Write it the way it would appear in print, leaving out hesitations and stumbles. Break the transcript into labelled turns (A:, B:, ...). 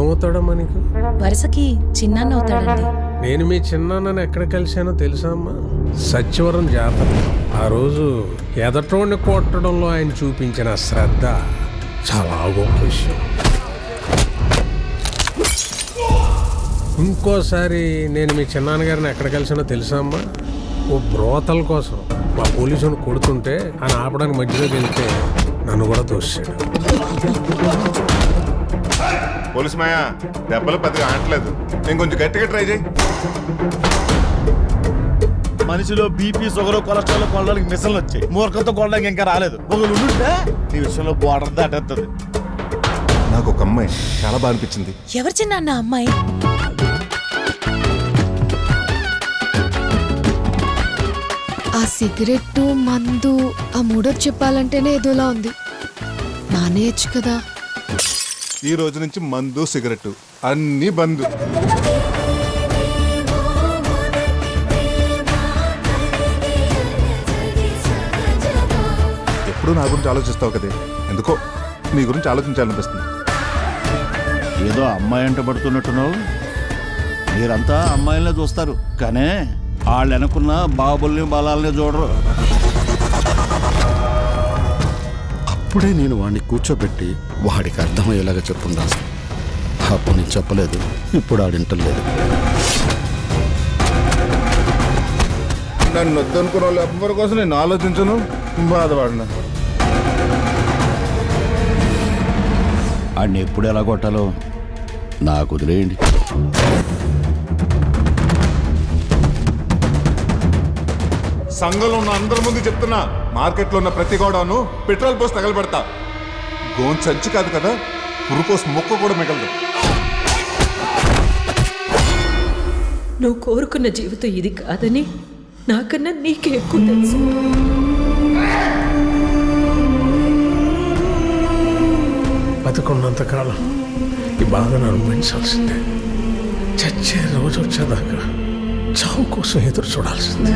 A: ఏమవుతాడమ్మా నీకు?
B: వరుసకి చిన్నాన్న అవుతాడండి.
A: నేను మీ చిన్నాన్నని ఎక్కడ కలిశానో తెలుసా అమ్మా? సత్యవరం జాతర. ఆ రోజు ఎదటోడిని కొట్టడంలో ఆయన చూపించిన శ్రద్ధ చాలా గొప్ప విషయం. ఇంకోసారి నేను మీ చిన్నాన్నగారిని ఎక్కడ కలిసానో తెలుసా అమ్మా? ఓ బ్రోతల కోసం మా పోలీసుని కొడుతుంటే ఆయన ఆపడానికి మధ్యలోకి వెళ్తే నన్ను కూడా తోసాడు.
C: పోలీసు మాయా, దెబ్బలు పెద్దగా ఆడలేదు. నేను కొంచెం గట్టిగా ట్రై చేయి.
D: మనిషిలో బీపీ, షుగర్, కొలెస్ట్రాల్ కొనడానికి మిషన్లు వచ్చాయి. మూర్ఖంతో కొనడానికి ఇంకా రాలేదు. ఒకరు ఉంటే నీ విషయంలో బోర్డర్ దాటేస్తుంది.
C: నాకు ఒక అమ్మాయి చాలా బాగా అనిపించింది.
B: ఎవరు చిన్నాన్న అమ్మాయి?
E: ఆ సిగరెట్టు, మందు, ఆ మూడోది చెప్పాలంటేనే ఏదోలా ఉంది. మానేయచ్చు కదా.
C: ఈ రోజు నుంచి మందు, సిగరెట్ అన్నీ బంద్. ఎప్పుడు నా గురించి ఆలోచిస్తావు కదే, ఎందుకో నీ గురించి ఆలోచించాలనిపిస్తుంది.
D: ఏదో అమ్మాయి అంట పడుతున్నట్టున్నావు. మీరంతా అమ్మాయిలనే చూస్తారు, కానీ వాళ్ళు వెనకున్న బాబుల్ని బలాల్ని చూడరు.
F: అప్పుడే నేను వాడిని కూర్చోబెట్టి వాడికి అర్థమయ్యేలాగా చెప్పుండాలి. అప్పుడు నేను చెప్పలేదు, ఇప్పుడు ఆడింటలేదు.
C: నన్ను వద్దనుకున్న వాళ్ళు ఎవరి కోసం నేను ఆలోచించను, బాధపడినా.
D: ఆడిని ఎప్పుడు ఎలా కొట్టాలో నాకు వదిలేయండి.
C: సంఘంలో ఉన్న అందరి ముందు చెప్తున్నా, మార్కెట్లో ఉన్న ప్రతి గోడను పెట్రోల్ పోసి తగలబెడతా. గోన్ సంచి కాదు కదా, పురుకోస్ మొక్క కూడా మిగలదు.
G: నువ్వు కోరుకున్న జీవితం ఇది కాదని నాకన్నా నీకే ఎక్కువ తెలుసు.
A: బతుకున్నంతకాలం ఈ బాధను అనుభవించాల్సిందే. చచ్చే రోజు వచ్చేదాకా చావు కోసం ఎదురు చూడాల్సిందే.